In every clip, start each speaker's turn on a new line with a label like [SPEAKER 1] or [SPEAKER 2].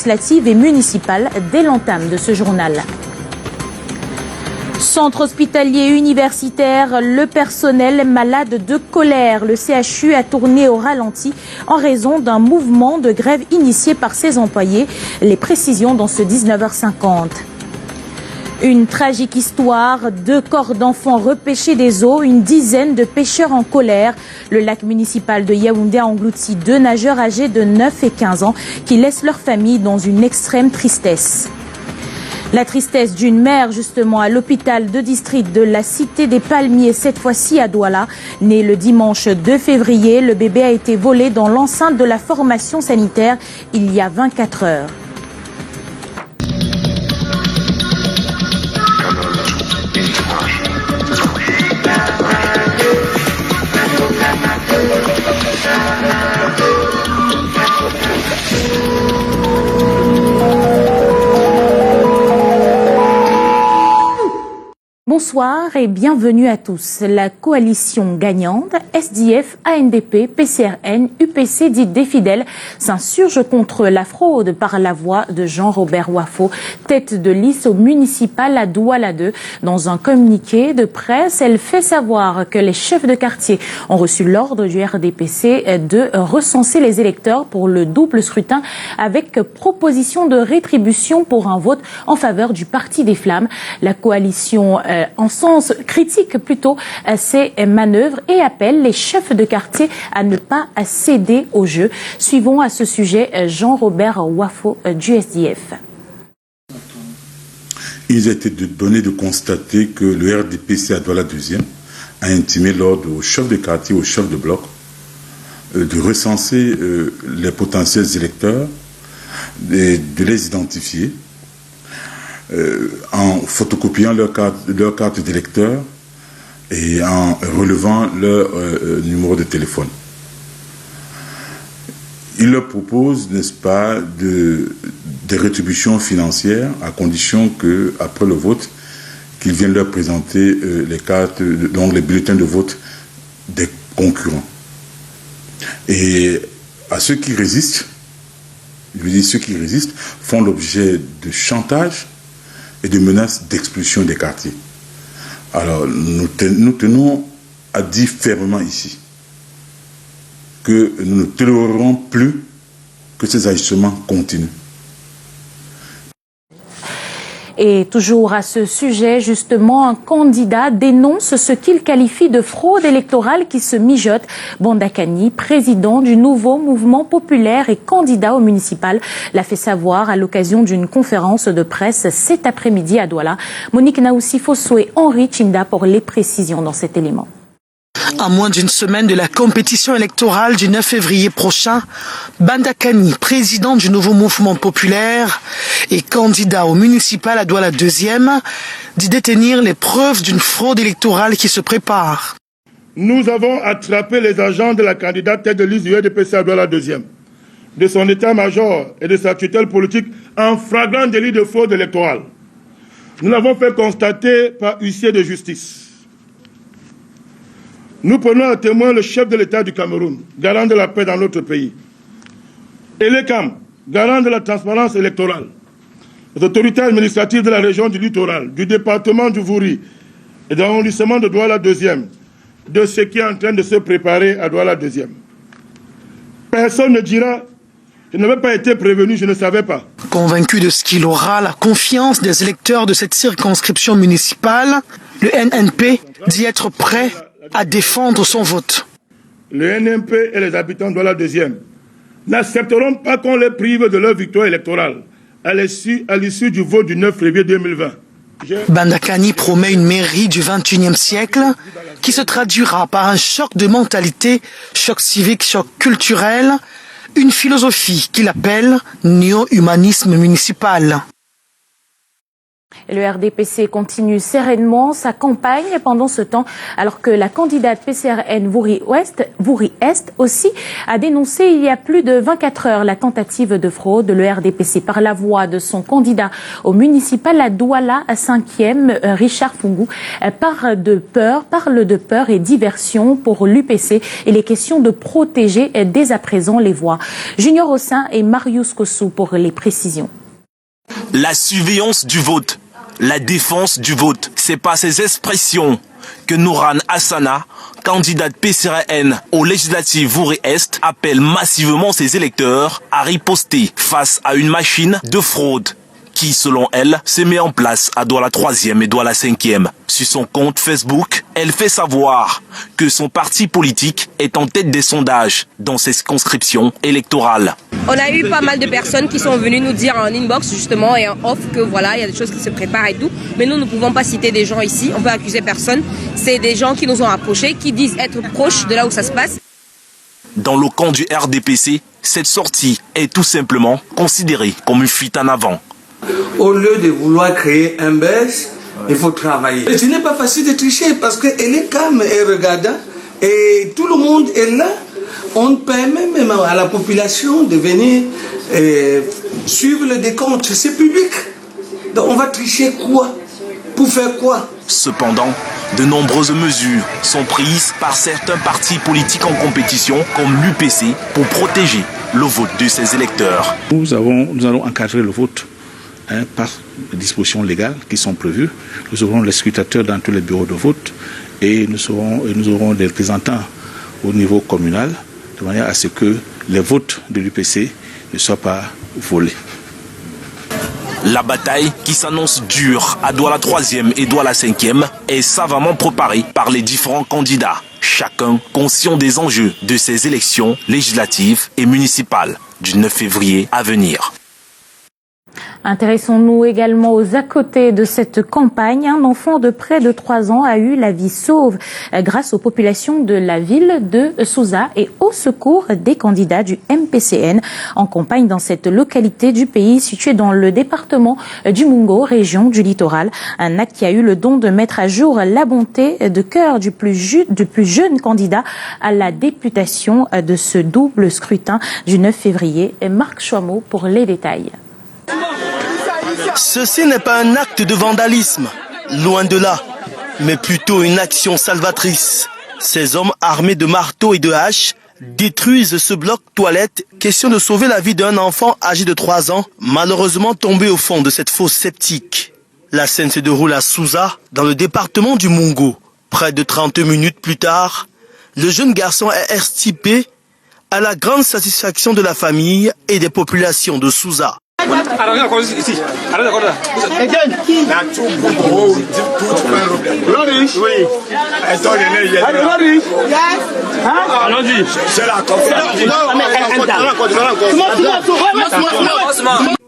[SPEAKER 1] législatives et municipales dès l'entame de ce journal. Centre hospitalier universitaire, le personnel malade de colère. Le CHU a tourné au ralenti en raison d'un mouvement de grève initié par ses employés. Les précisions dans ce 19h50. Une tragique histoire, 2 corps d'enfants repêchés des eaux, une dizaine de pêcheurs en colère. Le lac municipal de Yaoundé a englouti 2 nageurs âgés de 9 et 15 ans qui laissent leur famille dans une extrême tristesse. La tristesse d'une mère justement à l'hôpital de district de la Cité des Palmiers, cette fois-ci à Douala. Né le dimanche 2 février, le bébé a été volé dans l'enceinte de la formation sanitaire il y a 24 heures. Bonsoir et bienvenue à tous. La coalition gagnante, SDF, ANDP, PCRN, UPC dite des fidèles, s'insurge contre la fraude par la voix de Jean-Robert Wafo, tête de liste au municipal à Douala 2. Dans un communiqué de presse, elle fait savoir que les chefs de quartier ont reçu l'ordre du RDPC de recenser les électeurs pour le double scrutin avec proposition de rétribution pour un vote en faveur du Parti des Flammes. La coalition en sens critique plutôt ces manœuvres et appelle les chefs de quartier à ne pas céder au jeu. Suivons à ce sujet Jean-Robert Wafo du SDF.
[SPEAKER 2] Il a été donné de constater que le RDPC à Douala 2e a intimé l'ordre aux chefs de quartier, aux chefs de bloc, de recenser les potentiels électeurs, de les identifier, en photocopiant leur carte d'électeur et en relevant leur numéro de téléphone. Il leur propose, n'est-ce pas, des rétributions financières à condition que, après le vote, qu'ils viennent leur présenter les cartes, donc les bulletins de vote des concurrents. Et à ceux qui résistent, je veux dire, ceux qui résistent font l'objet de chantage et de menaces d'expulsion des quartiers. Alors, nous tenons à dire fermement ici que nous ne tolérerons plus que ces agissements continuent.
[SPEAKER 1] Et toujours à ce sujet, justement, un candidat dénonce ce qu'il qualifie de fraude électorale qui se mijote. Bandakani, président du nouveau mouvement populaire et candidat au municipal, l'a fait savoir à l'occasion d'une conférence de presse cet après-midi à Douala. Monique Naoussi-Fosso et Henri Chinda pour les précisions dans cet élément.
[SPEAKER 3] À moins d'une semaine de la compétition électorale du 9 février prochain, Bandakani, président du nouveau mouvement populaire et candidat au municipal à Douala 2e, dit détenir les preuves d'une fraude électorale qui se prépare.
[SPEAKER 4] Nous avons attrapé les agents de la candidate tête de liste du RDPC à Douala 2e, de son état-major et de sa tutelle politique en flagrant délit de fraude électorale. Nous l'avons fait constater par huissier de justice. Nous prenons à témoin le chef de l'État du Cameroun, garant de la paix dans notre pays. Et l'ECAM, garant de la transparence électorale. Les autorités administratives de la région du littoral, du département du Vouri et de l'arrondissement de Douala 2e, de ce qui est en train de se préparer à Douala 2e. Personne ne dira « je n'avais pas été prévenu, je ne savais pas ».
[SPEAKER 3] Convaincu de ce qu'il aura la confiance des électeurs de cette circonscription municipale, le NNP dit être prêt à défendre son vote.
[SPEAKER 4] Le NNP et les habitants de la 2e n'accepteront pas qu'on les prive de leur victoire électorale à l'issue du vote du 9 février 2020.
[SPEAKER 3] Bandakani promet une mairie du XXIe siècle qui se traduira par un choc de mentalité, choc civique, choc culturel, une philosophie qu'il appelle néo-humanisme municipal.
[SPEAKER 1] Le RDPC continue sereinement sa campagne pendant ce temps, alors que la candidate PCRN Vouri-Est aussi a dénoncé il y a plus de 24 heures la tentative de fraude. Le RDPC, par la voix de son candidat au municipal à Douala, à 5e, Richard Fungu, parle de peur et diversion pour l'UPC. Il est question de protéger dès à présent les voix. Junior Ossin et Marius Kossou pour les précisions.
[SPEAKER 5] La surveillance du vote, la défense du vote, c'est par ces expressions que Nouran Hassana, candidate PCRN aux législatives Vouri-Est, appelle massivement ses électeurs à riposter face à une machine de fraude qui, selon elle, se met en place à Douala 3e et Douala 5e. Sur son compte Facebook, elle fait savoir que son parti politique est en tête des sondages dans ses circonscriptions électorales.
[SPEAKER 6] On a eu pas mal de personnes qui sont venues nous dire en inbox justement et en off que voilà, il y a des choses qui se préparent et tout. Mais nous ne pouvons pas citer des gens ici, on peut accuser personne. C'est des gens qui nous ont approchés, qui disent être proches de là où ça se passe.
[SPEAKER 5] Dans le camp du RDPC, cette sortie est tout simplement considérée comme une fuite en avant.
[SPEAKER 7] Au lieu de vouloir créer un buzz, il faut travailler. Et ce n'est pas facile de tricher parce qu'elle est calme et regardant et tout le monde est là. On permet même à la population de venir suivre le décompte. C'est public. Donc on va tricher quoi? Pour faire quoi?
[SPEAKER 5] Cependant, de nombreuses mesures sont prises par certains partis politiques en compétition comme l'UPC pour protéger le vote de ses électeurs.
[SPEAKER 8] Nous allons encadrer le vote par les dispositions légales qui sont prévues. Nous aurons les scrutateurs dans tous les bureaux de vote et nous aurons des représentants au niveau communal de manière à ce que les votes de l'UPC ne soient pas volés.
[SPEAKER 5] La bataille qui s'annonce dure à Douala 3e et Douala 5e est savamment préparée par les différents candidats, chacun conscient des enjeux de ces élections législatives et municipales du 9 février à venir.
[SPEAKER 1] Intéressons-nous également aux à côté de cette campagne. Un enfant de près de 3 ans a eu la vie sauve grâce aux populations de la ville de Souza et au secours des candidats du MPCN en campagne dans cette localité du pays située dans le département du Mungo, région du littoral. Un acte qui a eu le don de mettre à jour la bonté de cœur du plus jeune candidat à la députation de ce double scrutin du 9 février. Marc Chouamot pour les détails.
[SPEAKER 9] Ceci n'est pas un acte de vandalisme, loin de là, mais plutôt une action salvatrice. Ces hommes armés de marteaux et de haches détruisent ce bloc toilette, question de sauver la vie d'un enfant âgé de 3 ans, malheureusement tombé au fond de cette fosse septique. La scène se déroule à Souza, dans le département du Mungo. Près de 30 minutes plus tard, le jeune garçon est extirpé à la grande satisfaction de la famille et des populations de Souza.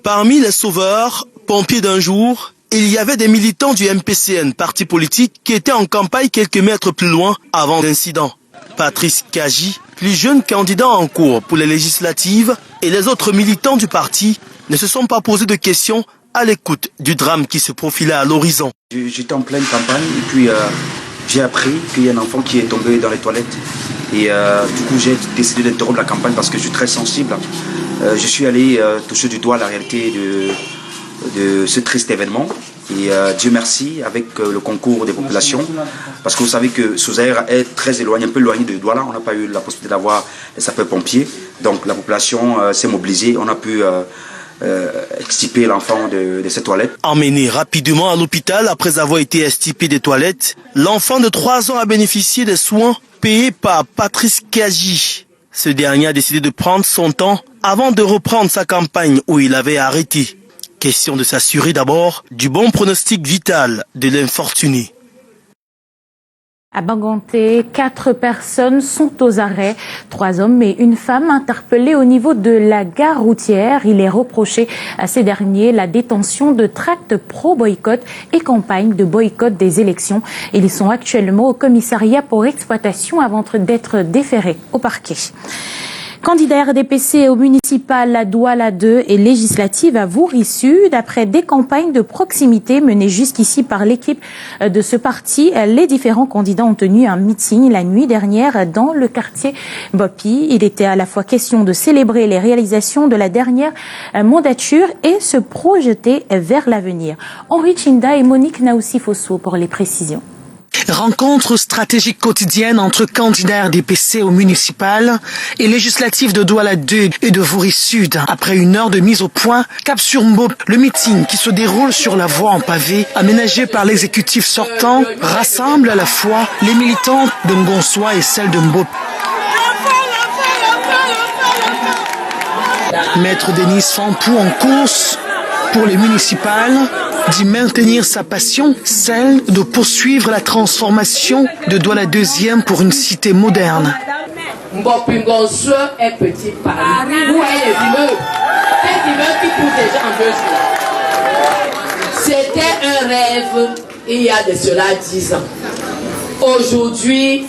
[SPEAKER 9] Parmi les sauveurs, pompiers d'un jour, il y avait des militants du MPCN, parti politique, qui étaient en campagne quelques mètres plus loin avant l'incident. Patrice Kaji, plus jeune candidat en cours pour les législatives, et les autres militants du parti ne se sont pas posés de questions à l'écoute du drame qui se profilait à l'horizon.
[SPEAKER 10] J'étais en pleine campagne et puis j'ai appris qu'il y a un enfant qui est tombé dans les toilettes. Et du coup j'ai décidé d'interrompre la campagne parce que je suis très sensible. Je suis allé toucher du doigt la réalité de ce triste événement. Et Dieu merci, avec le concours des populations, parce que vous savez que Souza est très éloigné, un peu éloigné de Douala, on n'a pas eu la possibilité d'avoir les sapeurs-pompiers, donc la population s'est mobilisée, on a pu extirper l'enfant de ses toilettes.
[SPEAKER 9] Emmené rapidement à l'hôpital après avoir été extirpé des toilettes, l'enfant de 3 ans a bénéficié des soins payés par Patrice Kaji. Ce dernier a décidé de prendre son temps avant de reprendre sa campagne où il avait arrêté. Question de s'assurer d'abord du bon pronostic vital de l'infortuné.
[SPEAKER 1] À Banganté, 4 personnes sont aux arrêts. 3 hommes et une femme interpellés au niveau de la gare routière. Il est reproché à ces derniers la détention de tracts pro-boycott et campagne de boycott des élections. Ils sont actuellement au commissariat pour exploitation avant d'être déférés au parquet. Candidat RDPC au municipal à Douala 2 et législative à Vouri Sud. Après des campagnes de proximité menées jusqu'ici par l'équipe de ce parti, les différents candidats ont tenu un meeting la nuit dernière dans le quartier Bopi. Il était à la fois question de célébrer les réalisations de la dernière mandature et se projeter vers l'avenir. Henri Chinda et Monique Naoussi-Fosso pour les précisions.
[SPEAKER 3] Rencontre stratégique quotidienne entre candidats RDPC au municipal et législatif de Douala 2 et de Vouri Sud. Après une heure de mise au point, cap sur Mbop, le meeting qui se déroule sur la voie en pavé, aménagée par l'exécutif sortant, rassemble à la fois les militants de Ngonsoa et celles de Mbop. Maître Denis Fampou en course pour les municipales d'y maintenir sa passion, celle de poursuivre la transformation de Douala 2e pour une cité moderne.
[SPEAKER 11] Mbopingonsoa est petit Paris. Vous voyez les immeubles. Des immeubles qui coûtent déjà en 2 jours. C'était un rêve il y a de cela 10 ans. Aujourd'hui,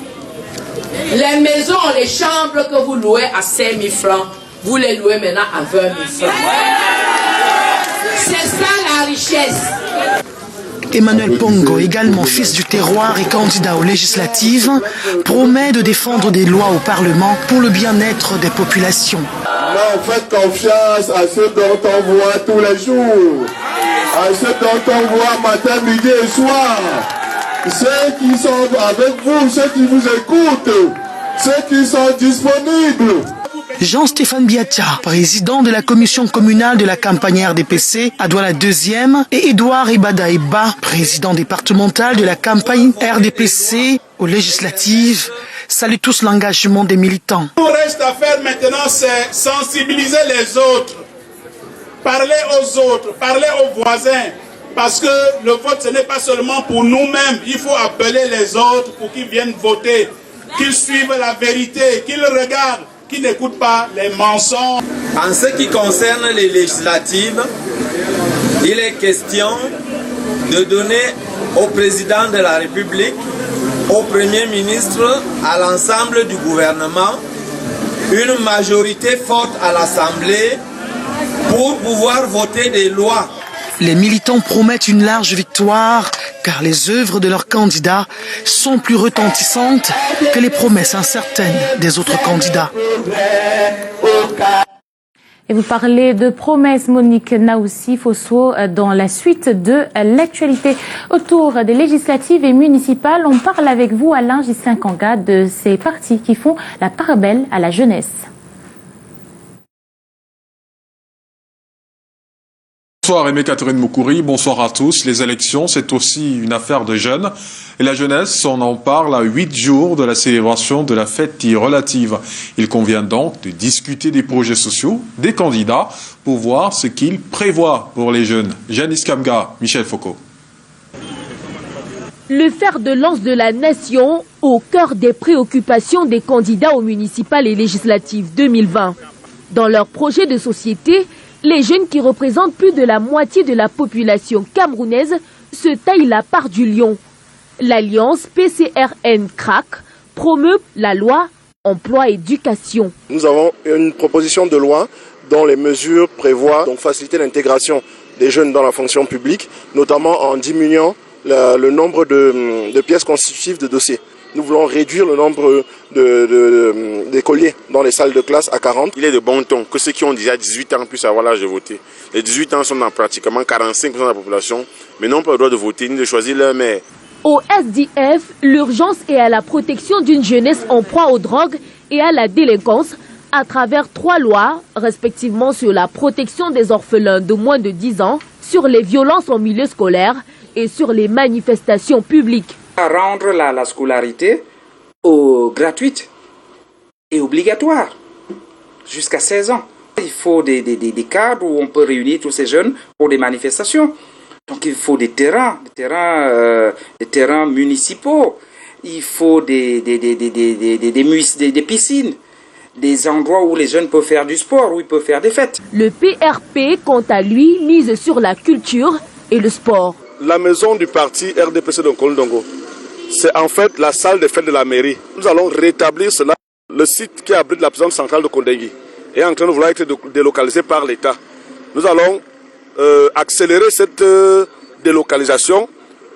[SPEAKER 11] les maisons, les chambres que vous louez à 5 000 francs, vous les louez maintenant à 20 000 francs. C'est ça la richesse.
[SPEAKER 3] Emmanuel Pongo, également fils du terroir et candidat aux législatives, promet de défendre des lois au Parlement pour le bien-être des populations.
[SPEAKER 12] Non, faites confiance à ceux dont on voit tous les jours, à ceux dont on voit matin, midi et soir, ceux qui sont avec vous, ceux qui vous écoutent, ceux qui sont disponibles.
[SPEAKER 3] Jean-Stéphane Biatia, président de la commission communale de la campagne RDPC à Douala 2e, et Edouard Ibada-Eba, président départemental de la campagne RDPC aux législatives, saluent tous l'engagement des militants.
[SPEAKER 13] Ce qu'il nous reste à faire maintenant, c'est sensibiliser les autres, parler aux autres, parler aux voisins, parce que le vote, ce n'est pas seulement pour nous-mêmes, il faut appeler les autres pour qu'ils viennent voter, qu'ils suivent la vérité, qu'ils regardent, qui n'écoutent pas les mensonges.
[SPEAKER 14] En ce qui concerne les législatives, il est question de donner au président de la République, au Premier ministre, à l'ensemble du gouvernement, une majorité forte à l'Assemblée pour pouvoir voter des lois.
[SPEAKER 3] Les militants promettent une large victoire car les œuvres de leurs candidats sont plus retentissantes que les promesses incertaines des autres candidats.
[SPEAKER 1] Et vous parlez de promesses, Monique Naoussi-Fosso, dans la suite de l'actualité autour des législatives et municipales. On parle avec vous, Alain Gissin-Kanga, de ces partis qui font la part belle à la jeunesse.
[SPEAKER 15] Bonsoir Aimé Catherine Moukouri, bonsoir à tous. Les élections, c'est aussi une affaire de jeunes. Et la jeunesse, on en parle à 8 jours de la célébration de la fête relative. Il convient donc de discuter des projets sociaux, des candidats, pour voir ce qu'ils prévoient pour les jeunes. Janice Kamga, Michel Foucault.
[SPEAKER 16] Le fer de lance de la nation au cœur des préoccupations des candidats aux municipales et législatives 2020. Dans leur projet de société, les jeunes qui représentent plus de la moitié de la population camerounaise se taillent la part du lion. L'alliance PCRN-CRAC promeut la loi emploi-éducation.
[SPEAKER 17] Nous avons une proposition de loi dont les mesures prévoient donc faciliter l'intégration des jeunes dans la fonction publique, notamment en diminuant le nombre de pièces constitutives de dossiers. Nous voulons réduire le nombre d'écoliers dans les salles de classe à 40.
[SPEAKER 18] Il est de bon ton que ceux qui ont déjà 18 ans puissent avoir l'âge de voter. Les 18 ans sont dans pratiquement 45% de la population, mais n'ont pas le droit de voter ni de choisir leur maire.
[SPEAKER 16] Au SDF, l'urgence est à la protection d'une jeunesse en proie aux drogues et à la délinquance à travers 3 lois, respectivement sur la protection des orphelins de moins de 10 ans, sur les violences en milieu scolaire et sur les manifestations publiques.
[SPEAKER 19] À rendre la scolarité gratuite et obligatoire jusqu'à 16 ans. Il faut des cadres où on peut réunir tous ces jeunes pour des manifestations. Donc il faut des terrains municipaux. Il faut des piscines, des endroits où les jeunes peuvent faire du sport, où ils peuvent faire des fêtes.
[SPEAKER 16] Le PRP, quant à lui, mise sur la culture et le sport.
[SPEAKER 17] La maison du parti RDPC de Kolondongo, c'est en fait la salle des fêtes de la mairie. Nous allons rétablir cela. Le site qui abrite la prison centrale de Kondengui est en train de vouloir être délocalisé par l'État. Nous allons accélérer cette délocalisation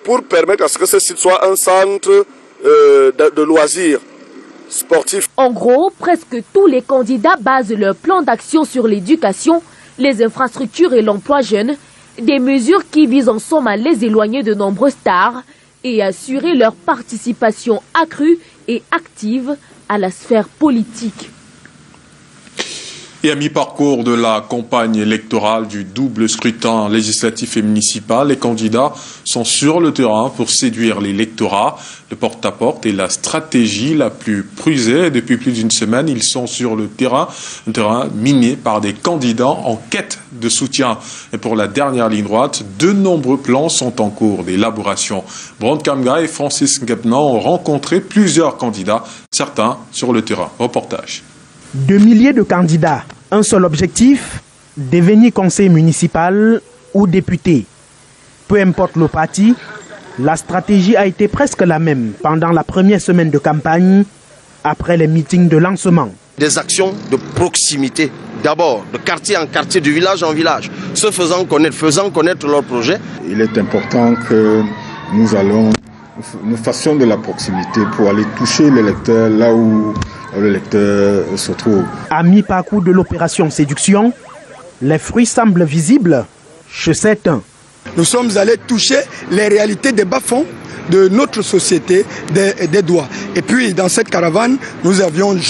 [SPEAKER 17] pour permettre à ce que ce site soit un centre de loisirs sportifs.
[SPEAKER 16] En gros, presque tous les candidats basent leur plan d'action sur l'éducation, les infrastructures et l'emploi jeune, des mesures qui visent en somme à les éloigner de nombreuses stars et assurer leur participation accrue et active à la sphère politique.
[SPEAKER 15] Et à mi-parcours de la campagne électorale du double scrutin législatif et municipal, les candidats sont sur le terrain pour séduire l'électorat. Le porte-à-porte est la stratégie la plus prisée. Depuis plus d'une semaine, ils sont sur le terrain, un terrain miné par des candidats en quête de soutien. Et pour la dernière ligne droite, de nombreux plans sont en cours d'élaboration. Brand Kamga et Francis Ngepna ont rencontré plusieurs candidats, certains sur le terrain. Reportage.
[SPEAKER 20] De milliers de candidats, un seul objectif, devenir conseiller municipal ou député. Peu importe le parti, la stratégie a été presque la même pendant la première semaine de campagne, après les meetings de lancement.
[SPEAKER 21] Des actions de proximité, d'abord de quartier en quartier, de village en village, se faisant connaître leur projet.
[SPEAKER 22] Il est important que nous fassions de la proximité pour aller toucher l'électeur là où le lecteur se trouve.
[SPEAKER 20] À mi-parcours de l'opération séduction, les fruits semblent visibles chez certains.
[SPEAKER 23] Nous sommes allés toucher les réalités des bas-fonds de notre société des doigts. Et puis dans cette caravane, nous avions eu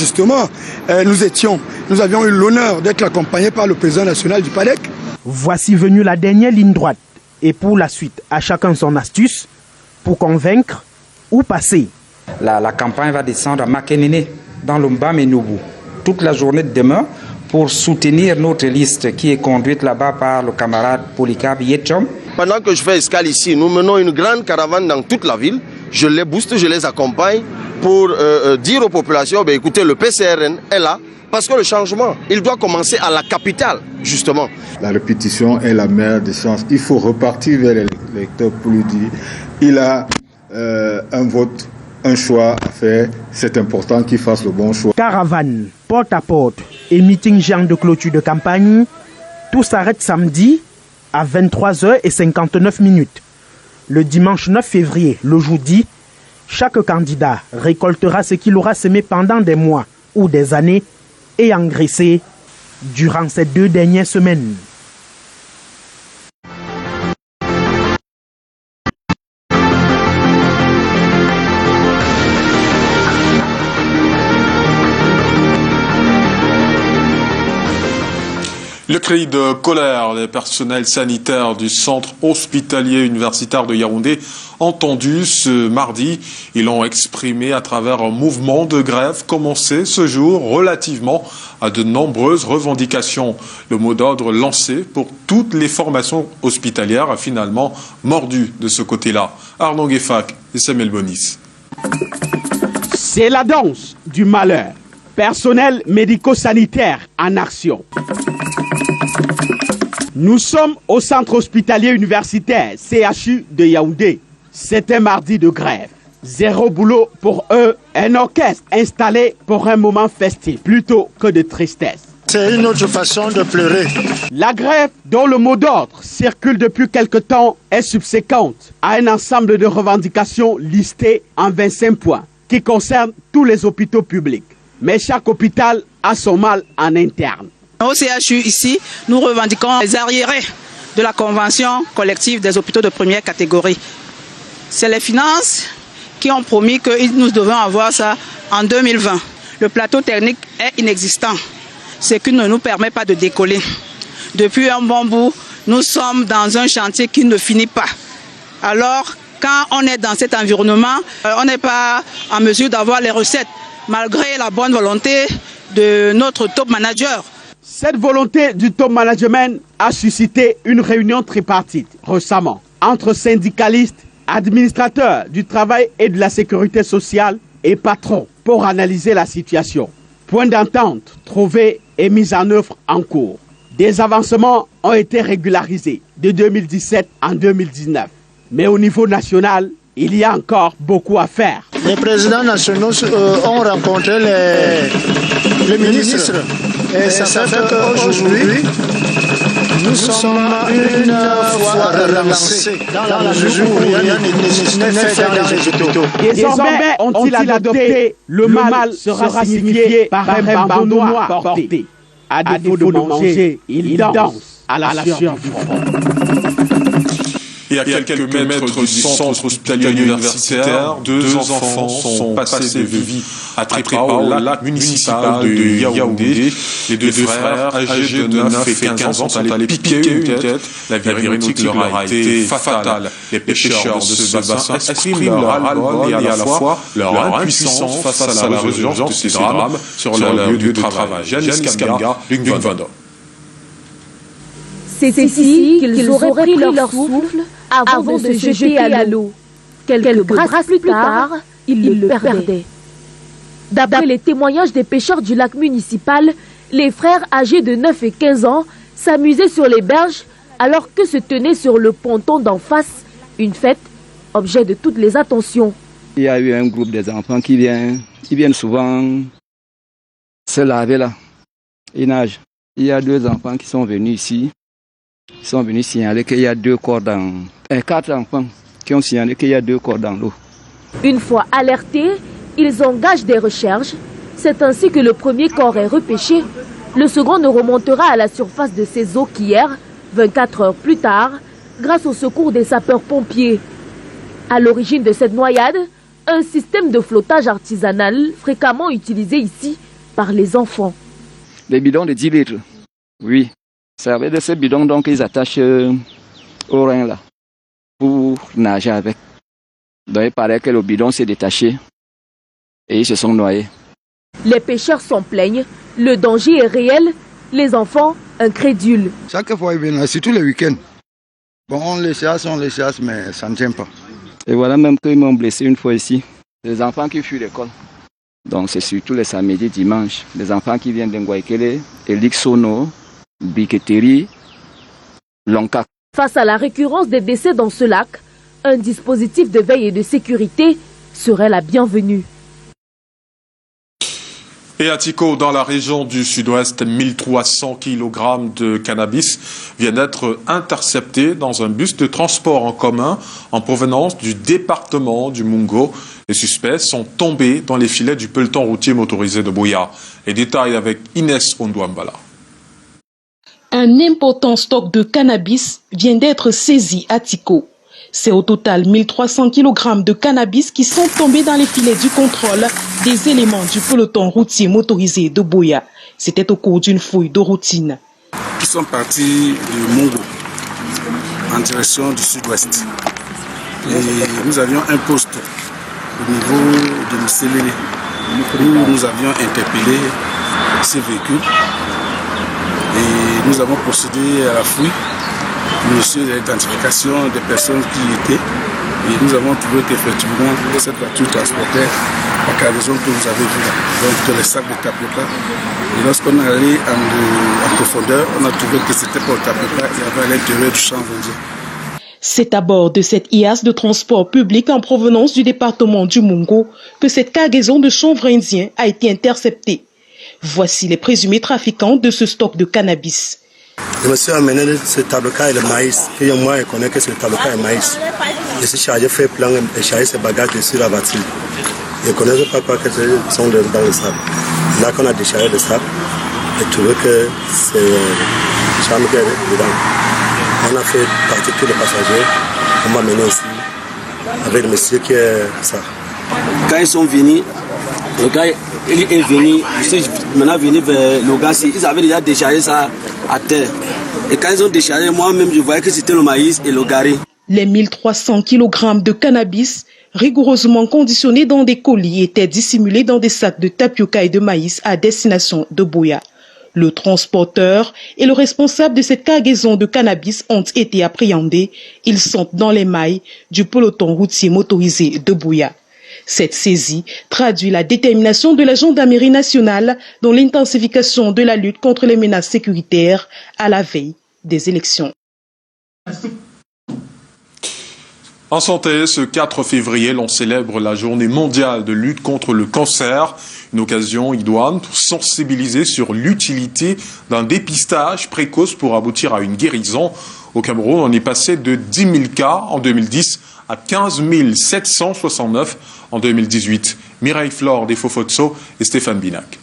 [SPEAKER 23] l'honneur d'être accompagnés par le président national du PADEC.
[SPEAKER 20] Voici venue la dernière ligne droite. Et pour la suite, à chacun son astuce pour convaincre ou passer.
[SPEAKER 19] La campagne va descendre à Makenene, dans le Mbamenoubou, toute la journée de demain pour soutenir notre liste qui est conduite là-bas par le camarade Polycarpe Yetchom.
[SPEAKER 21] Pendant que je fais escale ici, nous menons une grande caravane dans toute la ville. Je les booste, je les accompagne pour dire aux populations, écoutez, le PCRN est là parce que le changement, il doit commencer à la capitale, justement.
[SPEAKER 22] La répétition est la mère des chances. Il faut repartir vers l'électeur pour lui dire, il a un vote, un choix à faire, c'est important qu'il fasse le bon choix.
[SPEAKER 20] Caravane, porte-à-porte et meeting géant de clôture de campagne, tout s'arrête samedi à 23h59. Le dimanche 9 février, le jour dit, chaque candidat récoltera ce qu'il aura semé pendant des mois ou des années et engraissé durant ces 2 dernières semaines.
[SPEAKER 15] Le cri de colère des personnels sanitaires du centre hospitalier universitaire de Yaoundé entendu ce mardi. Ils l'ont exprimé à travers un mouvement de grève commencé ce jour relativement à de nombreuses revendications. Le mot d'ordre lancé pour toutes les formations hospitalières a finalement mordu de ce côté-là. Arnaud Gueffak et Samuel Bonis.
[SPEAKER 24] C'est la danse du malheur. Personnel médico-sanitaire en action. Nous sommes au centre hospitalier universitaire CHU de Yaoundé. C'est un mardi de grève. Zéro boulot pour eux, un orchestre installé pour un moment festif plutôt que de tristesse.
[SPEAKER 25] C'est une autre façon de pleurer.
[SPEAKER 24] La grève, dont le mot d'ordre circule depuis quelque temps, est subséquente à un ensemble de revendications listées en 25 points qui concernent tous les hôpitaux publics. Mais chaque hôpital a son mal en interne.
[SPEAKER 26] Au CHU ici, nous revendiquons les arriérés de la convention collective des hôpitaux de première catégorie. C'est les finances qui ont promis que nous devons avoir ça en 2020. Le plateau technique est inexistant, ce qui ne nous permet pas de décoller. Depuis un bon bout, nous sommes dans un chantier qui ne finit pas. Alors, quand on est dans cet environnement, on n'est pas en mesure d'avoir les recettes, malgré la bonne volonté de notre top manager.
[SPEAKER 24] Cette volonté du top management a suscité une réunion tripartite récemment entre syndicalistes, administrateurs du travail et de la sécurité sociale et patrons pour analyser la situation. Point d'entente trouvé et mise en œuvre en cours. Des avancements ont été régularisés de 2017 en 2019. Mais au niveau national, il y a encore beaucoup à faire.
[SPEAKER 25] Les présidents nationaux ont rencontré les ministres. Et ça fait qu'aujourd'hui, nous sommes une fois relancés dans la mesure où rien n'est fait dans les hôpitaux.
[SPEAKER 24] Désormais, ont-ils adopté le mal sera signifié par un bandeau noir porté. À défaut de manger, ils dansent à la sueur du front.
[SPEAKER 15] Et à quelques mètres du centre hospitalier universitaire, deux enfants sont passés de vie à Trépa, au lac municipal de Yaoundé. Les deux frères, âgés de 9 et 15 ans, sont allés piquer une tête. La virilité leur a été fatale. Les pêcheurs de ce bassin expriment leur ras-le-bol et à la fois leur impuissance face à la résurgence de ces drames sur leur lieu de travail. Janice Kamga, Luc Vandor.
[SPEAKER 16] C'est ici qu'ils auraient pris leur souffle avant de se jeter à l'eau. Quelques brasses plus tard, ils le perdaient. D'après les témoignages des pêcheurs du lac municipal, les frères âgés de 9 et 15 ans s'amusaient sur les berges alors que se tenait sur le ponton d'en face une fête, objet de toutes les attentions.
[SPEAKER 2] Il y a eu un groupe des enfants qui viennent souvent se laver là. Ils nagent. Il y a 2 enfants qui sont venus ici. Ils sont venus signaler qu'il y a 2 corps dans... 4 enfants qui ont signalé qu'il y a 2 corps dans l'eau.
[SPEAKER 16] Une fois alertés, ils engagent des recherches. C'est ainsi que le premier corps est repêché. Le second ne remontera à la surface de ces eaux qu'hier, 24 heures plus tard, grâce au secours des sapeurs-pompiers. À l'origine de cette noyade, un système de flottage artisanal fréquemment utilisé ici par les enfants.
[SPEAKER 2] Les bidons de 10 litres, oui. C'est avec de ces bidons donc ils attachent au rein là pour nager avec. Donc il paraît que le bidon s'est détaché et ils se sont noyés.
[SPEAKER 16] Les pêcheurs s'en plaignent, le danger est réel, les enfants incrédules.
[SPEAKER 25] Chaque fois ils viennent, surtout les week-ends. Bon, on les chasse, mais ça ne tient pas.
[SPEAKER 2] Et voilà même qu'ils m'ont blessé une fois ici. Les enfants qui fuient l'école. Donc c'est surtout les samedis, dimanches. Les enfants qui viennent d'Ngwaikele, Elixono, Biketeri, Lonka.
[SPEAKER 16] Face à la récurrence des décès dans ce lac, un dispositif de veille et de sécurité serait la bienvenue.
[SPEAKER 15] Et à Tico, dans la région du sud-ouest, 1300 kg de cannabis viennent d'être interceptés dans un bus de transport en commun en provenance du département du Mungo. Les suspects sont tombés dans les filets du peloton routier motorisé de Buea. Les détails avec Inès Ondouambala.
[SPEAKER 4] Un important stock de cannabis vient d'être saisi à Tico. C'est au total 1300 kg de cannabis qui sont tombés dans les filets du contrôle des éléments du peloton routier motorisé de Buea. C'était au cours d'une fouille de routine.
[SPEAKER 5] Ils sont partis de Mungo en direction du sud-ouest. Et nous avions un poste au niveau de Mselele où nous avions interpellé ces véhicules. Et nous avons procédé à la fouille, monsieur l'identification des personnes qui étaient. Et nous avons trouvé qu'effectivement, cette voiture transportait la cargaison que vous avez vue là, donc les sacs de tapioca. Et lorsqu'on est allé en profondeur, on a trouvé que c'était pas le tapioca, il y avait à l'intérieur du champ indien.
[SPEAKER 4] C'est à bord de cette IAS de transport public en provenance du département du Mungo que cette cargaison de chanvre indien a été interceptée. Voici les présumés trafiquants de ce stock de cannabis.
[SPEAKER 6] Je me suis amené ce tableca et le maïs. Et moi, je connais que c'est le tableca et le maïs. Je suis chargé, fait plan et chargé ces bagages sur la voiture. Je ne connais pas quoi que ce sont dans le sable. Là qu'on a déchargé le sable, j'ai trouvé que c'est le chambre qui est dedans. On a fait partir tous les passagers. On m'a mené ici avec le monsieur qui est ça.
[SPEAKER 5] Quand ils sont venus, le gars il est venu, je suis maintenant venu vers le gars, ils avaient déjà déchargé ça à terre. Et quand ils ont déchargé, moi-même je voyais que c'était le maïs et le gari.
[SPEAKER 4] Les 1300 kg de cannabis, rigoureusement conditionnés dans des colis, étaient dissimulés dans des sacs de tapioca et de maïs à destination de Buea. Le transporteur et le responsable de cette cargaison de cannabis ont été appréhendés. Ils sont dans les mailles du peloton routier motorisé de Buea. Cette saisie traduit la détermination de la gendarmerie nationale dans l'intensification de la lutte contre les menaces sécuritaires à la veille des élections.
[SPEAKER 15] En santé, ce 4 février, l'on célèbre la journée mondiale de lutte contre le cancer. Une occasion idoine pour sensibiliser sur l'utilité d'un dépistage précoce pour aboutir à une guérison. Au Cameroun, on est passé de 10 000 cas en 2010 à 15 769 en 2018. Mireille Flore des Fofotso et Stéphane Binac.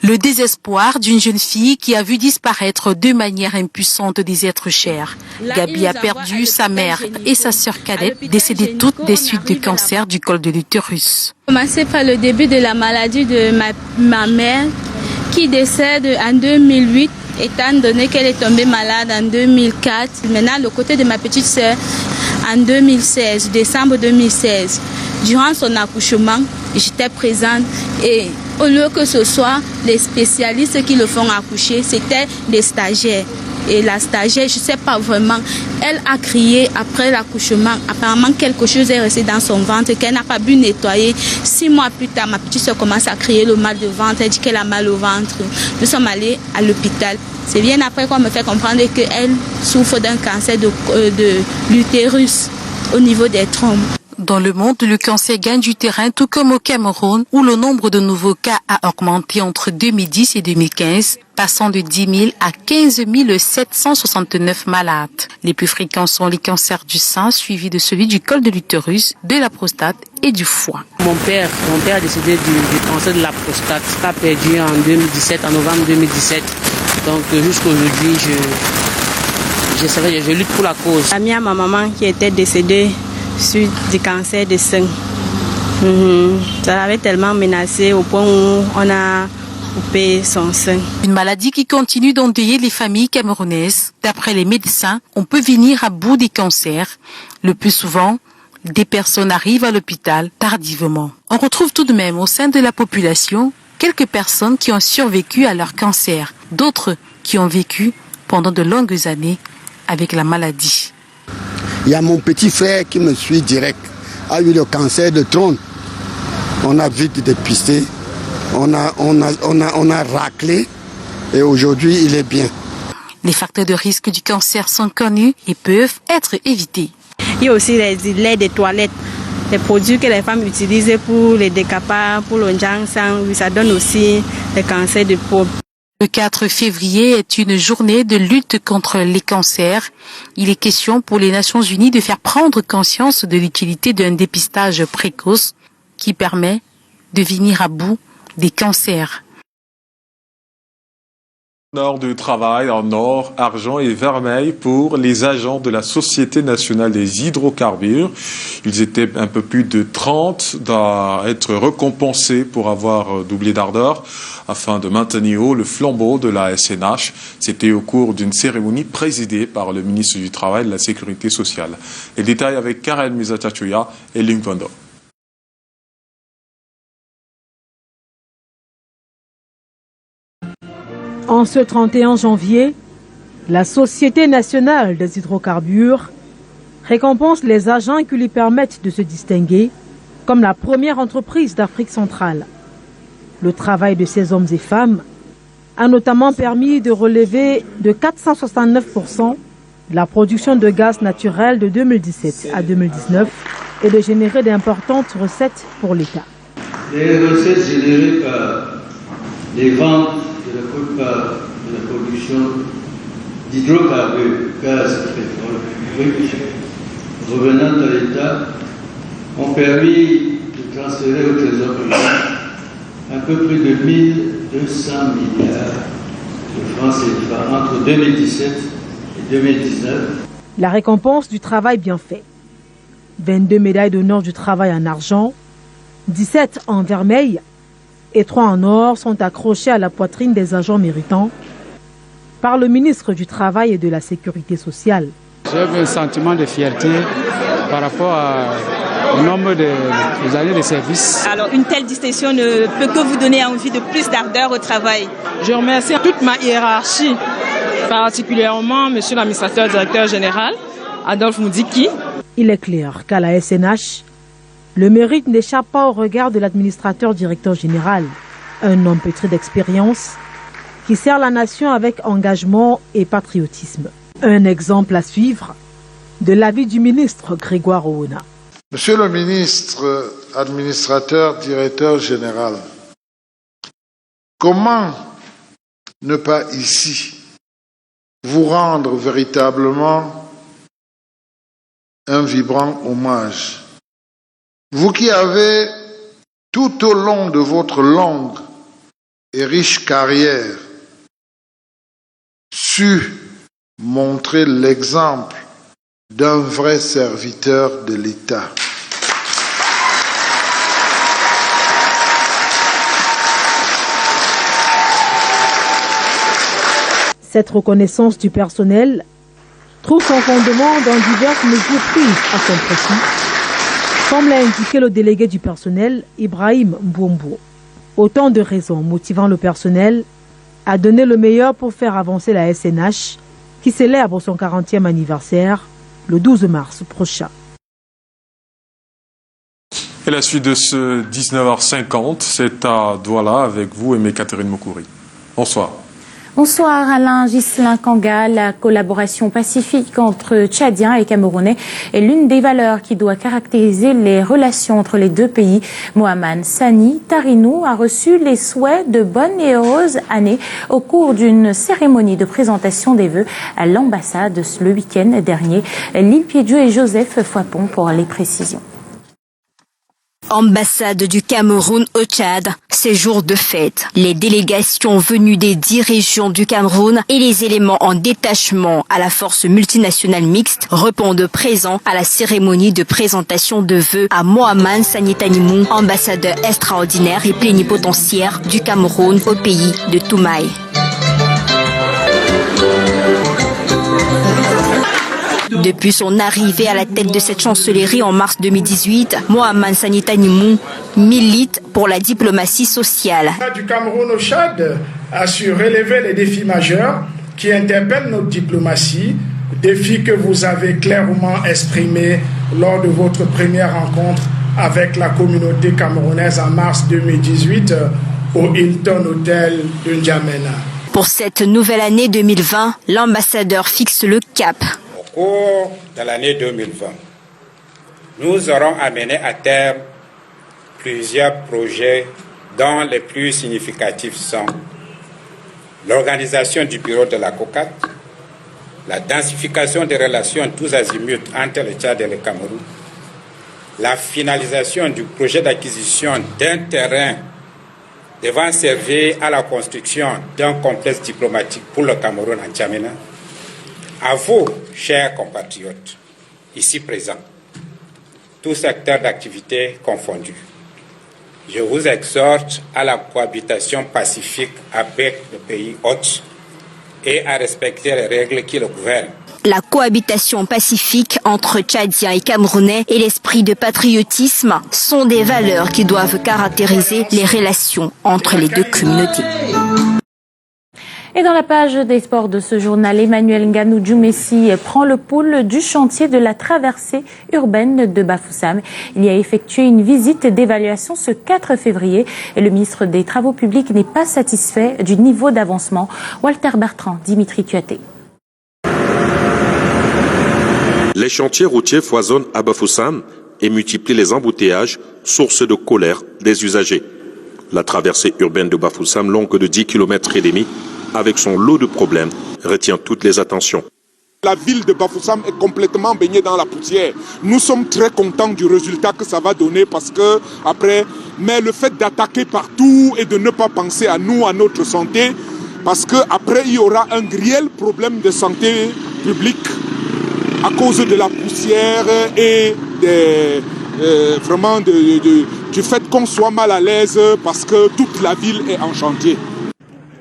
[SPEAKER 7] Le désespoir d'une jeune fille qui a vu disparaître de manière impuissante des êtres chers. Gabi a perdu sa mère et sa sœur cadette, décédées toutes des suites du cancer du col de l'utérus.
[SPEAKER 8] Commencé par le début de la maladie de ma mère qui décède en 2008, étant donné qu'elle est tombée malade en 2004. Maintenant, le côté de ma petite sœur en 2016, décembre 2016. Durant son accouchement, j'étais présente et au lieu que ce soit les spécialistes qui le font accoucher, c'était des stagiaires. Et la stagiaire, je ne sais pas vraiment, elle a crié après l'accouchement. Apparemment, quelque chose est resté dans son ventre qu'elle n'a pas pu nettoyer. 6 mois plus tard, ma petite soeur commence à crier le mal de ventre. Elle dit qu'elle a mal au ventre. Nous sommes allés à l'hôpital. C'est bien après qu'on me fait comprendre qu'elle souffre d'un cancer de l'utérus au niveau des trompes.
[SPEAKER 7] Dans le monde, le cancer gagne du terrain, tout comme au Cameroun, où le nombre de nouveaux cas a augmenté entre 2010 et 2015, passant de 10 000 à 15 769 malades. Les plus fréquents sont les cancers du sein, suivis de celui du col de l'utérus, de la prostate et du foie.
[SPEAKER 9] Mon père a décédé du cancer de la prostate. Il a perdu en 2017, en novembre 2017. Donc jusqu'à aujourd'hui, je lutte pour la cause.
[SPEAKER 8] La mienne, ma maman qui était décédée suite du cancer du sein. Ça l'avait tellement menacé au point où on a coupé son sein.
[SPEAKER 7] Une maladie qui continue d'endeuiller les familles camerounaises. D'après les médecins, on peut venir à bout des cancers. Le plus souvent, des personnes arrivent à l'hôpital tardivement. On retrouve tout de même au sein de la population quelques personnes qui ont survécu à leur cancer, d'autres qui ont vécu pendant de longues années avec la maladie.
[SPEAKER 10] Il y a mon petit frère qui me suit direct, a eu le cancer de tronc. On a vite dépisté, on a raclé et aujourd'hui il est bien.
[SPEAKER 7] Les facteurs de risque du cancer sont connus et peuvent être évités.
[SPEAKER 8] Il y a aussi les laits de toilette, les produits que les femmes utilisent pour les décapas, pour le ginseng, ça donne aussi le cancer de peau.
[SPEAKER 7] Le 4 février est une journée de lutte contre les cancers. Il est question pour les Nations Unies de faire prendre conscience de l'utilité d'un dépistage précoce qui permet de venir à bout des cancers.
[SPEAKER 15] Heures de travail en or, argent et vermeil pour les agents de la Société nationale des hydrocarbures. Ils étaient un peu plus de 30 à être récompensés pour avoir doublé d'ardeur afin de maintenir haut le flambeau de la SNH. C'était au cours d'une cérémonie présidée par le ministre du Travail et de la Sécurité sociale. Les détails avec Karen Mizatachuya et Ling Vondo.
[SPEAKER 11] En ce 31 janvier, la Société nationale des hydrocarbures récompense les agents qui lui permettent de se distinguer comme la première entreprise d'Afrique centrale. Le travail de ces hommes et femmes a notamment permis de relever de 469% la production de gaz naturel de 2017 à 2019 et de générer d'importantes recettes pour l'État.
[SPEAKER 12] Les recettes générées par les ventes de la quote-part de la production d'hydrocarbures, gaz et pétrole revenant à l'État ont permis de transférer au Trésor public un peu plus de 1200 milliards de francs CFA entre 2017 et 2019.
[SPEAKER 11] La récompense du travail bien fait. 22 médailles d'honneur du travail en argent, 17 en vermeil et 3 en or sont accrochés à la poitrine des agents méritants par le ministre du Travail et de la Sécurité sociale.
[SPEAKER 27] J'ai un sentiment de fierté par rapport au nombre des années de service.
[SPEAKER 8] Alors une telle distinction ne peut que vous donner envie de plus d'ardeur au travail.
[SPEAKER 26] Je remercie toute ma hiérarchie, particulièrement monsieur l'administrateur directeur général, Adolphe Moudiki.
[SPEAKER 11] Il est clair qu'à la SNH, le mérite n'échappe pas au regard de l'administrateur directeur général, un homme pétri d'expérience qui sert la nation avec engagement et patriotisme. Un exemple à suivre De l'avis du ministre Grégoire Ouna.
[SPEAKER 1] Monsieur le ministre, administrateur, directeur général, comment ne pas ici vous rendre véritablement un vibrant hommage? Vous qui avez, tout au long de votre longue et riche carrière, su montrer l'exemple d'un vrai serviteur de l'État.
[SPEAKER 11] Cette reconnaissance du personnel trouve son fondement dans diverses mesures prises à son profit, comme l'a indiqué le délégué du personnel, Ibrahim Mbombo. Autant de raisons motivant le personnel à donner le meilleur pour faire avancer la SNH, qui célèbre son 40e anniversaire le 12 mars prochain.
[SPEAKER 15] Et la suite de ce 19h50, c'est à Douala avec vous, Aimé Catherine Moukouri. Bonsoir.
[SPEAKER 3] Bonsoir Alain Ghislain Kanga. La collaboration pacifique entre Tchadiens et Camerounais est l'une des valeurs qui doit caractériser les relations entre les deux pays. Mohamed Sani Tarinou a reçu les souhaits de bonne et heureuse année au cours d'une cérémonie de présentation des vœux à l'ambassade le week-end dernier. Lille Piedieu et Joseph Foipon pour les précisions.
[SPEAKER 13] Ambassade du Cameroun au Tchad, c'est jour de fête. Les délégations venues des 10 régions du Cameroun et les éléments en détachement à la force multinationale mixte répondent présents à la cérémonie de présentation de vœux à Mohamed Sani Tarinou, ambassadeur extraordinaire et plénipotentiaire du Cameroun au pays de Toumaï. Depuis son arrivée à la tête de cette chancellerie en mars 2018, Mohamed Sani Tarinou milite pour la diplomatie sociale.
[SPEAKER 14] Du Cameroun au Tchad a su relever les défis majeurs qui interpellent notre diplomatie, défis que vous avez clairement exprimés lors de votre première rencontre avec la communauté camerounaise en mars 2018 au Hilton Hotel de N'Djamena.
[SPEAKER 13] Pour cette nouvelle année 2020, l'ambassadeur fixe le cap.
[SPEAKER 17] Au cours de l'année 2020, nous aurons amené à terme plusieurs projets dont les plus significatifs sont l'organisation du bureau de la COCAT, la densification des relations tous azimuts entre le Tchad et le Cameroun, la finalisation du projet d'acquisition d'un terrain devant servir à la construction d'un complexe diplomatique pour le Cameroun en N'Djamena. À vous, chers compatriotes, ici présents, tous secteurs d'activité confondus, je vous exhorte à la cohabitation pacifique avec le pays hôte et à respecter les règles qui le gouvernent.
[SPEAKER 13] La cohabitation pacifique entre Tchadiens et Camerounais et l'esprit de patriotisme sont des valeurs qui doivent caractériser les relations entre les deux communautés.
[SPEAKER 3] Et dans la page des sports de ce journal, Emmanuel Nganou-Djoumessi prend le pouls du chantier de la traversée urbaine de Bafoussam. Il y a effectué une visite d'évaluation ce 4 février et le ministre des Travaux publics n'est pas satisfait du niveau d'avancement. Walter Bertrand, Dimitri Tuaté.
[SPEAKER 18] Les chantiers routiers foisonnent à Bafoussam et multiplient les embouteillages, source de colère des usagers. La traversée urbaine de Bafoussam, longue de 10 km et demi, avec son lot de problèmes, retient toutes les attentions.
[SPEAKER 23] La ville de Bafoussam est complètement baignée dans la poussière. Nous sommes très contents du résultat que ça va donner parce que mais le fait d'attaquer partout et de ne pas penser à nous, à notre santé, parce que après il y aura un réel problème de santé publique à cause de la poussière et du fait qu'on soit mal à l'aise parce que toute la ville est en chantier.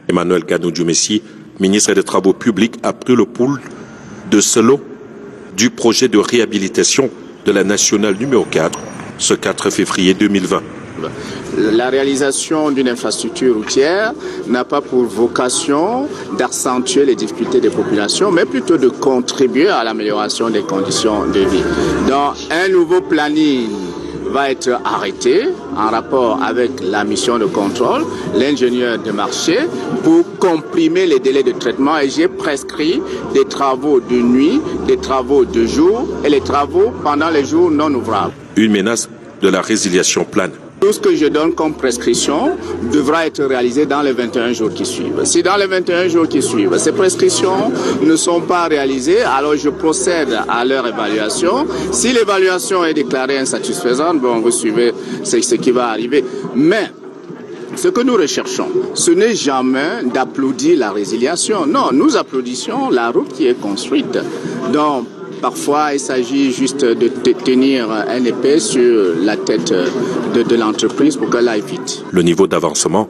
[SPEAKER 18] Emmanuel Nganou-Djoumessi, ministre des Travaux publics, a pris le pouls de ce lot du projet de réhabilitation de la nationale numéro 4 ce 4 février 2020.
[SPEAKER 28] La réalisation d'une infrastructure routière n'a pas pour vocation d'accentuer les difficultés des populations, mais plutôt de contribuer à l'amélioration des conditions de vie. Dans un nouveau planning va être arrêté en rapport avec la mission de contrôle, l'ingénieur de marché, pour comprimer les délais de traitement. Et j'ai prescrit des travaux de nuit, des travaux de jour et les travaux pendant les jours non ouvrables.
[SPEAKER 18] Une menace de la résiliation plane.
[SPEAKER 28] Tout ce que je donne comme prescription devra être réalisé dans les 21 jours qui suivent. Si dans les 21 jours qui suivent, ces prescriptions ne sont pas réalisées, alors je procède à leur évaluation. Si l'évaluation est déclarée insatisfaisante, bon, vous suivez ce qui va arriver. Mais ce que nous recherchons, ce n'est jamais d'applaudir la résiliation. Non, nous applaudissons la route qui est construite. Donc, parfois, il s'agit juste de tenir un épée sur la tête de l'entreprise pour qu'elle aille vite.
[SPEAKER 18] Le niveau d'avancement,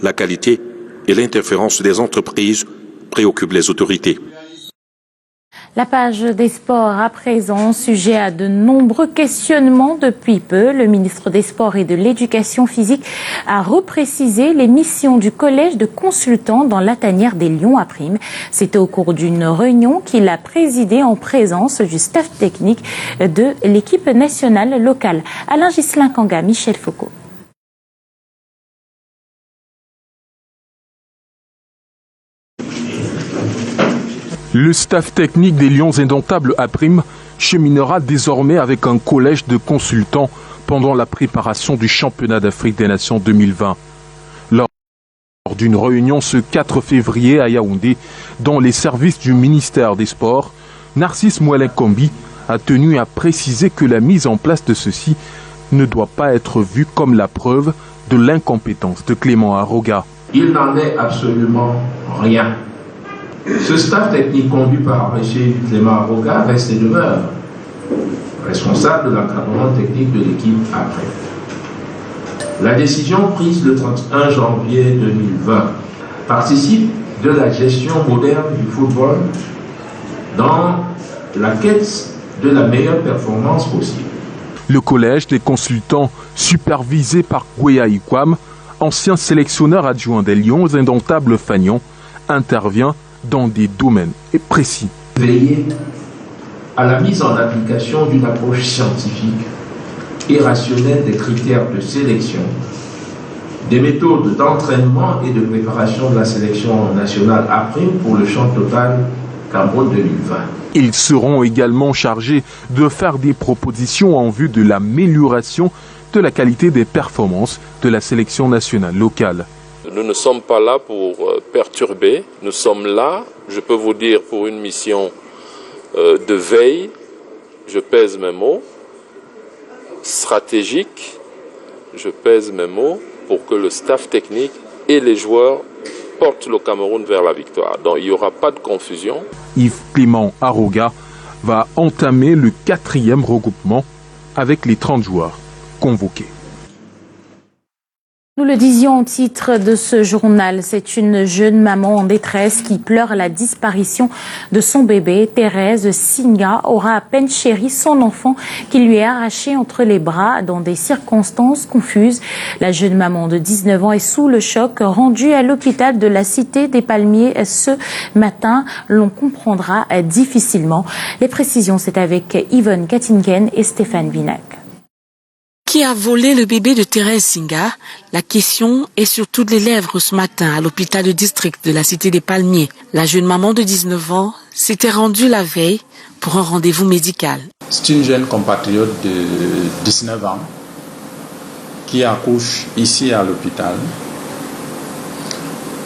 [SPEAKER 18] la qualité et l'interférence des entreprises préoccupent les autorités.
[SPEAKER 3] La page des sports à présent, sujet à de nombreux questionnements depuis peu. Le ministre des Sports et de l'Éducation physique a reprécisé les missions du collège de consultants dans la tanière des Lions à Primes. C'était au cours d'une réunion qu'il a présidée en présence du staff technique de l'équipe nationale locale. Alain Ghislain Kanga, Michel Foucault.
[SPEAKER 2] Le staff technique des Lions indomptables à Primes cheminera désormais avec un collège de consultants pendant la préparation du championnat d'Afrique des Nations 2020. Lors d'une réunion ce 4 février à Yaoundé, dans les services du ministère des Sports, Narcisse Mouelin-Kombi a tenu à préciser que la mise en place de ceci ne doit pas être vue comme la preuve de l'incompétence de Clément Aroga.
[SPEAKER 16] Il n'en est absolument rien. Ce staff technique conduit par M. Clément Aroga reste et demeure responsable de l'encadrement technique de l'équipe après. La décision prise le 31 janvier 2020 participe de la gestion moderne du football dans la quête de la meilleure performance possible.
[SPEAKER 2] Le collège des consultants supervisé par Gouya Ikwam, ancien sélectionneur adjoint des Lions indomptables Fagnon, intervient dans des domaines précis.
[SPEAKER 16] Veiller à la mise en application d'une approche scientifique et rationnelle des critères de sélection, des méthodes d'entraînement et de préparation de la sélection nationale à Primes pour le champ total Cameroun 2020.
[SPEAKER 2] Ils seront également chargés de faire des propositions en vue de l'amélioration de la qualité des performances de la sélection nationale locale.
[SPEAKER 18] Nous ne sommes pas là pour perturber, nous sommes là, je peux vous dire, pour une mission de veille, je pèse mes mots, stratégique, je pèse mes mots, pour que le staff technique et les joueurs portent le Cameroun vers la victoire. Donc il n'y aura pas de confusion.
[SPEAKER 2] Yves Clément Aroga va entamer le 4e regroupement avec les 30 joueurs convoqués.
[SPEAKER 3] Nous le disions au titre de ce journal, c'est une jeune maman en détresse qui pleure la disparition de son bébé. Thérèse Singa aura à peine chéri son enfant qui lui est arraché entre les bras dans des circonstances confuses. La jeune maman de 19 ans est sous le choc, rendue à l'hôpital de la Cité des Palmiers ce matin. L'on comprendra difficilement. Les précisions, c'est avec Yvonne Katingen et Stéphane Vinac.
[SPEAKER 7] Qui a volé le bébé de Thérèse Singa? La question est sur toutes les lèvres ce matin à l'hôpital de district de la Cité des Palmiers. La jeune maman de 19 ans s'était rendue la veille pour un rendez-vous médical.
[SPEAKER 19] C'est une jeune compatriote de 19 ans qui accouche ici à l'hôpital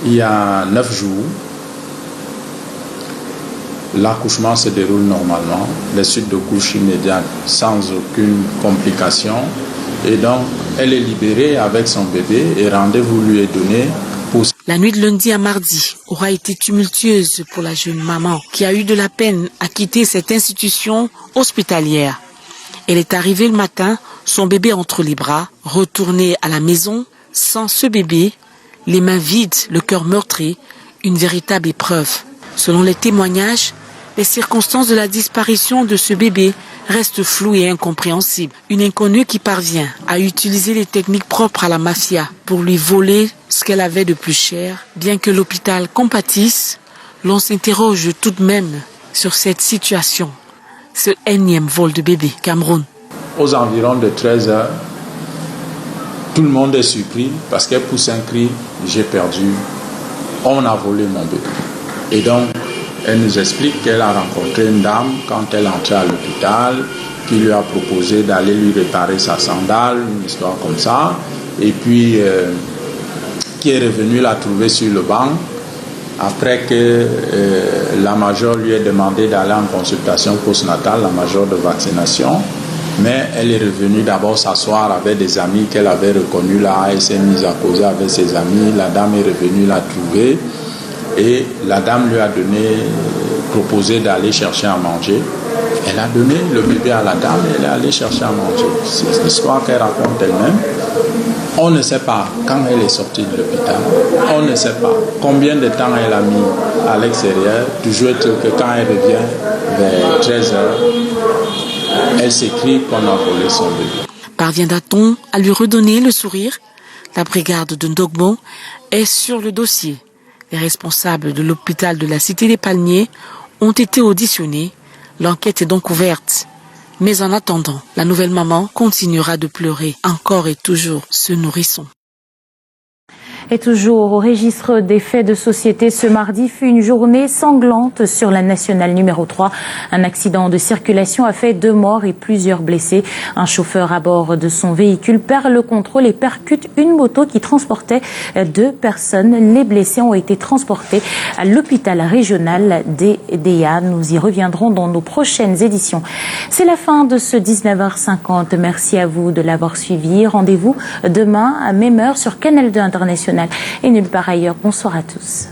[SPEAKER 19] il y a 9 jours. L'accouchement se déroule normalement, les suites de couche immédiate sans aucune complication. Et donc, elle est libérée avec son bébé et rendez-vous lui est donné pour...
[SPEAKER 7] La nuit de lundi à mardi aura été tumultueuse pour la jeune maman qui a eu de la peine à quitter cette institution hospitalière. Elle est arrivée le matin, son bébé entre les bras, retournée à la maison sans ce bébé, les mains vides, le cœur meurtri, une véritable épreuve. Selon les témoignages, les circonstances de la disparition de ce bébé restent floues et incompréhensibles. Une inconnue qui parvient à utiliser les techniques propres à la mafia pour lui voler ce qu'elle avait de plus cher. Bien que l'hôpital compatisse, l'on s'interroge tout de même sur cette situation. Ce énième vol de bébé, Cameroun.
[SPEAKER 19] aux environs de 13 heures, tout le monde est surpris parce qu'elle pousse un cri, j'ai perdu, on a volé mon bébé. Et donc, elle nous explique qu'elle a rencontré une dame quand elle entrait à l'hôpital, qui lui a proposé d'aller lui réparer sa sandale, une histoire comme ça, et puis qui est revenue la trouver sur le banc, après que la major lui ait demandé d'aller en consultation postnatale, la major de vaccination. Mais elle est revenue d'abord s'asseoir avec des amis qu'elle avait reconnus là. Elle s'est mise à causer avec ses amis. La dame est revenue la trouver. Et la dame lui a proposé d'aller chercher à manger. Elle a donné le bébé à la dame et elle est allée chercher à manger. C'est l'histoire qu'elle raconte elle-même. On ne sait pas quand elle est sortie de l'hôpital. On ne sait pas combien de temps elle a mis à l'extérieur. Toujours est-il que quand elle revient vers 13 heures, elle s'écrie qu'on a volé son bébé.
[SPEAKER 7] Parviendra-t-on à lui redonner le sourire? La brigade de Ndogbo est sur le dossier. Les responsables de l'hôpital de la Cité des Palmiers ont été auditionnés. L'enquête est donc ouverte. Mais en attendant, la nouvelle maman continuera de pleurer encore et toujours ce nourrisson.
[SPEAKER 3] Et toujours au registre des faits de société, ce mardi fut une journée sanglante sur la nationale numéro 3. Un accident de circulation a fait 2 morts et plusieurs blessés. Un chauffeur à bord de son véhicule perd le contrôle et percute une moto qui transportait 2 personnes. Les blessés ont été transportés à l'hôpital régional d'Edea. Nous y reviendrons dans nos prochaines éditions. C'est la fin de ce 19h50. Merci à vous de l'avoir suivi. Rendez-vous demain à même heure sur Canal 2 International et nulle part ailleurs. Bonsoir à tous.